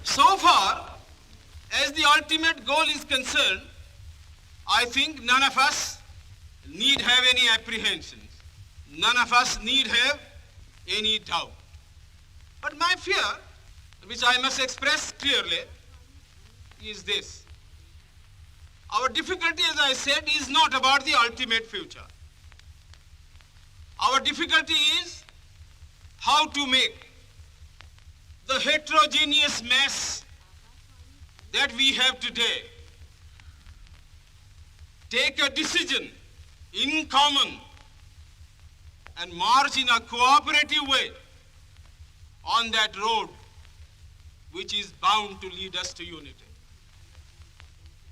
So far as the ultimate goal is concerned, I think none of us need have any apprehensions. None of us need have any doubt. But my fear, which I must express clearly, is this. Our difficulty, as I said, is not about the ultimate future. Our difficulty is how to make the heterogeneous mass that we have today take a decision in common and march in a cooperative way on that road which is bound to lead us to unity.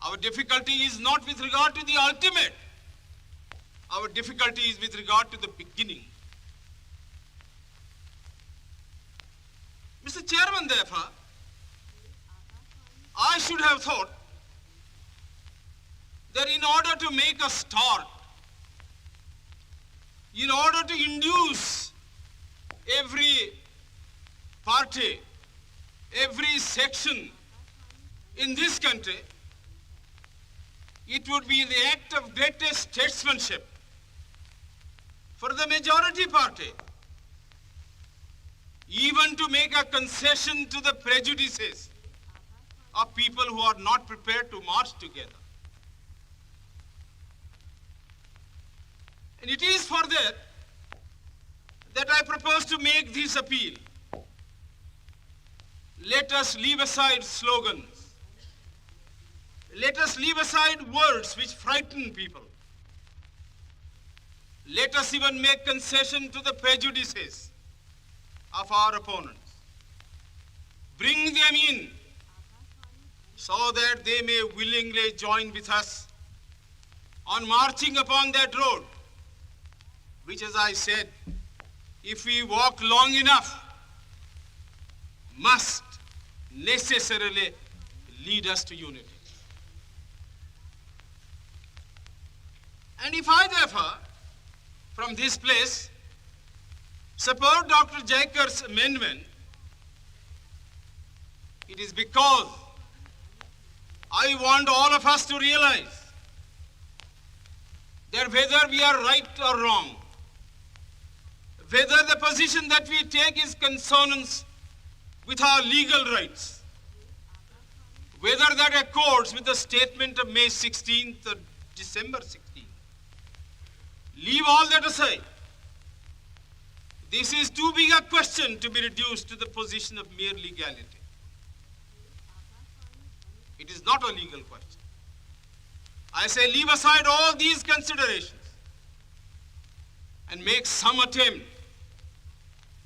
Our difficulty is not with regard to the ultimate. Our difficulty is with regard to the beginning. Mr. Chairman, therefore, I should have thought that in order to make a start, in order to induce every party, every section in this country, it would be the act of greatest statesmanship for the majority party even to make a concession to the prejudices of people who are not prepared to march together. And it is for that I propose to make this appeal. Let us leave aside slogans. Let us leave aside words which frighten people. Let us even make concession to the prejudices of our opponents. Bring them in so that they may willingly join with us on marching upon that road, which, as I said, if we walk long enough, must necessarily lead us to unity. And if I, therefore, from this place, support Dr. Jaikar's amendment, it is because I want all of us to realize that whether we are right or wrong, whether the position that we take is consonance with our legal rights, whether that accords with the statement of May 16th or December 16th, leave all that aside. This is too big a question to be reduced to the position of mere legality. It is not a legal question. I say leave aside all these considerations and make some attempt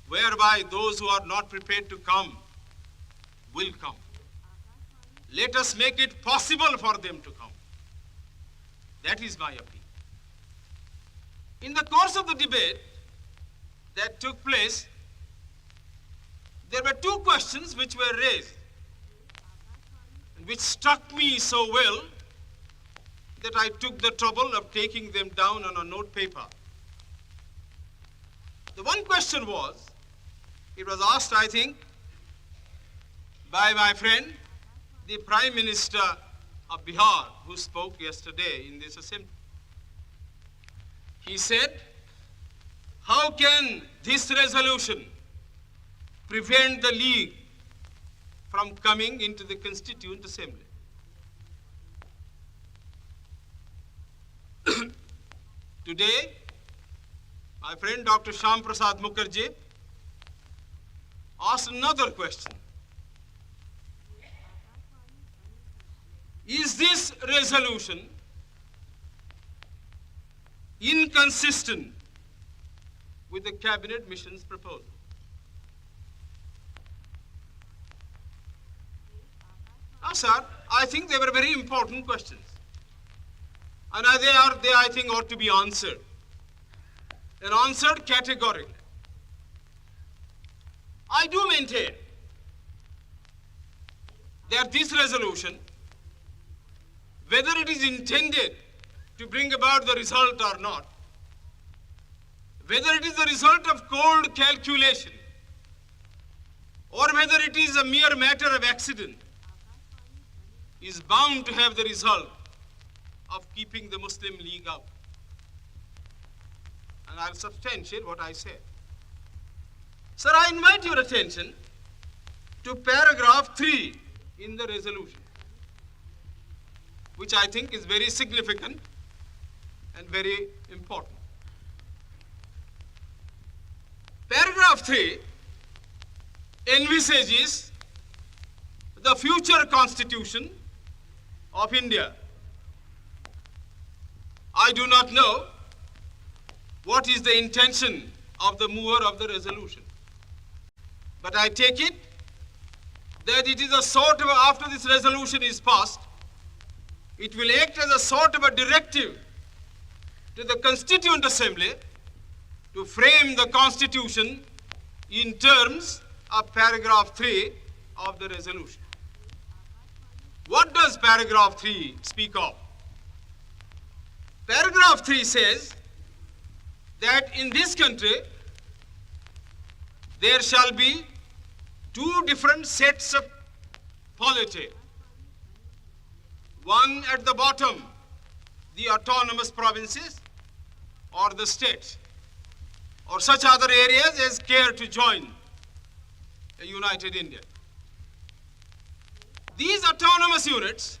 whereby those who are not prepared to come will come. Let us make it possible for them to come. That is my appeal. In the course of the debate that took place, there were two questions which were raised and which struck me so well that I took the trouble of taking them down on a note paper. The one question was, it was asked, I think, by my friend, the Prime Minister of Bihar, who spoke yesterday in this assembly. He said, how can this resolution prevent the League from coming into the Constituent Assembly? Today, my friend Dr. Shyam Prasad Mukherjee asked another question. Is this resolution inconsistent with the cabinet mission's proposal? Now, sir, I think they were very important questions. And they, I think, ought to be answered. And answered categorically. I do maintain that this resolution, whether it is intended to bring about the result or not, whether it is the result of cold calculation, or whether it is a mere matter of accident, is bound to have the result of keeping the Muslim League out. And I'll substantiate what I said. Sir, I invite your attention to paragraph 3 in the resolution, which I think is very significant and very important. Paragraph 3 envisages the future constitution of India. I do not know what is the intention of the mover of the resolution, but I take it that it is a sort of, after this resolution is passed, it will act as a sort of a directive to the Constituent Assembly to frame the Constitution in terms of paragraph 3 of the resolution. What does paragraph 3 speak of? Paragraph 3 says that in this country there shall be two different sets of polity. One at the bottom, the autonomous provinces or the states, or such other areas as care to join a united India. These autonomous units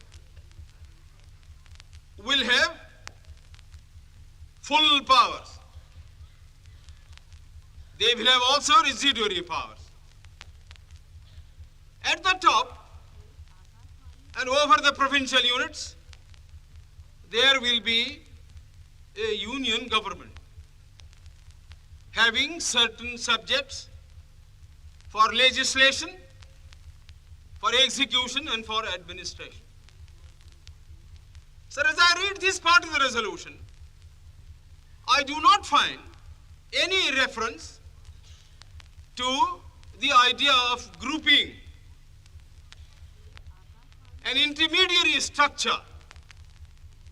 will have full powers. They will have also residuary powers. At the top and over the provincial units, there will be a union government having certain subjects for legislation, for execution, and for administration. Sir, as I read this part of the resolution, I do not find any reference to the idea of grouping an intermediary structure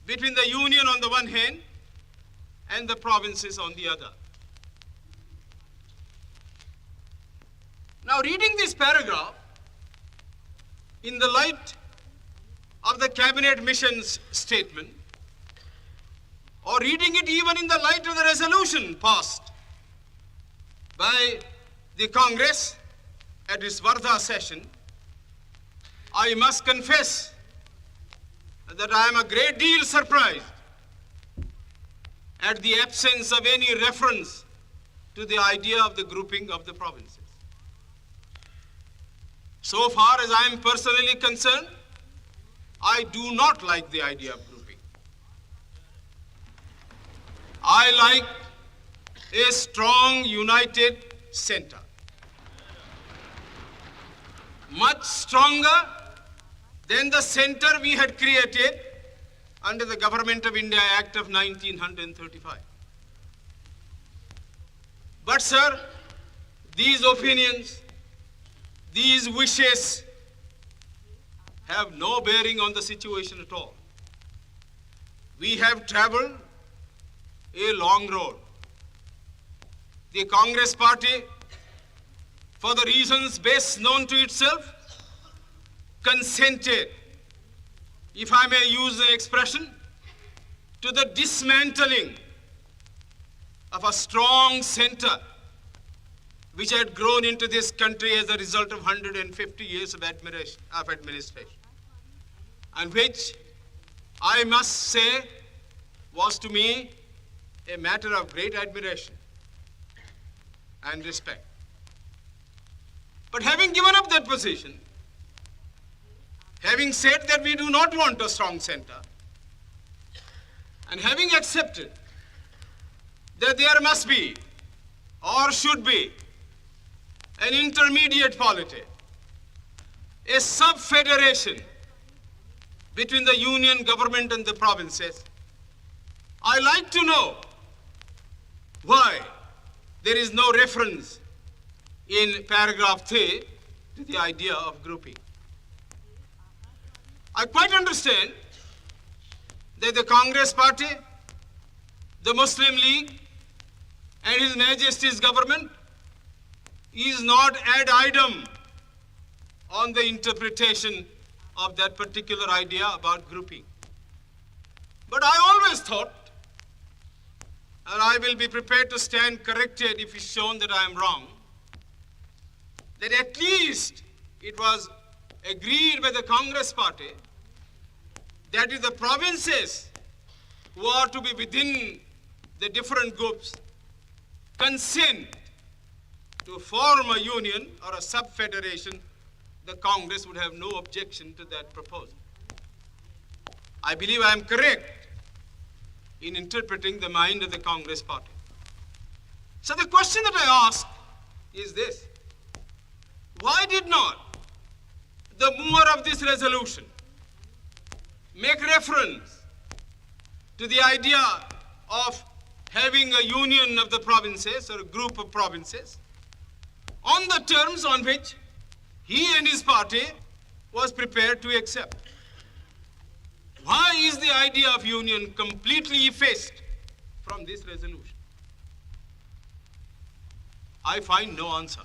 between the union on the one hand and the provinces on the other. Now, reading this paragraph in the light of the cabinet mission's statement, or reading it even in the light of the resolution passed by the Congress at its Vardha session, I must confess that I am a great deal surprised at the absence of any reference to the idea of the grouping of the provinces. So far as I am personally concerned, I do not like the idea of grouping. I like a strong, united center, much stronger than the center we had created under the Government of India Act of 1935. But sir, these opinions, these wishes have no bearing on the situation at all. We have traveled a long road. The Congress party, for the reasons best known to itself, consented, if I may use the expression, to the dismantling of a strong center which had grown into this country as a result of 150 years of administration, and which I must say was to me a matter of great admiration and respect. But having given up that position, having said that we do not want a strong center, and having accepted that there must be or should be an intermediate polity, a sub-federation between the union government and the provinces, I like to know why there is no reference in paragraph 3 to the idea of grouping. I quite understand that the Congress party, the Muslim League, and His Majesty's government is not ad idem on the interpretation of that particular idea about grouping. But I always thought, and I will be prepared to stand corrected if it's shown that I am wrong, that at least it was agreed by the Congress party that is the provinces who are to be within the different groups consent to form a union or a sub-federation, the Congress would have no objection to that proposal. I believe I am correct in interpreting the mind of the Congress party. So the question that I ask is this: why did not the mover of this resolution make reference to the idea of having a union of the provinces or a group of provinces on the terms on which he and his party was prepared to accept? Why is the idea of union completely effaced from this resolution? I find no answer.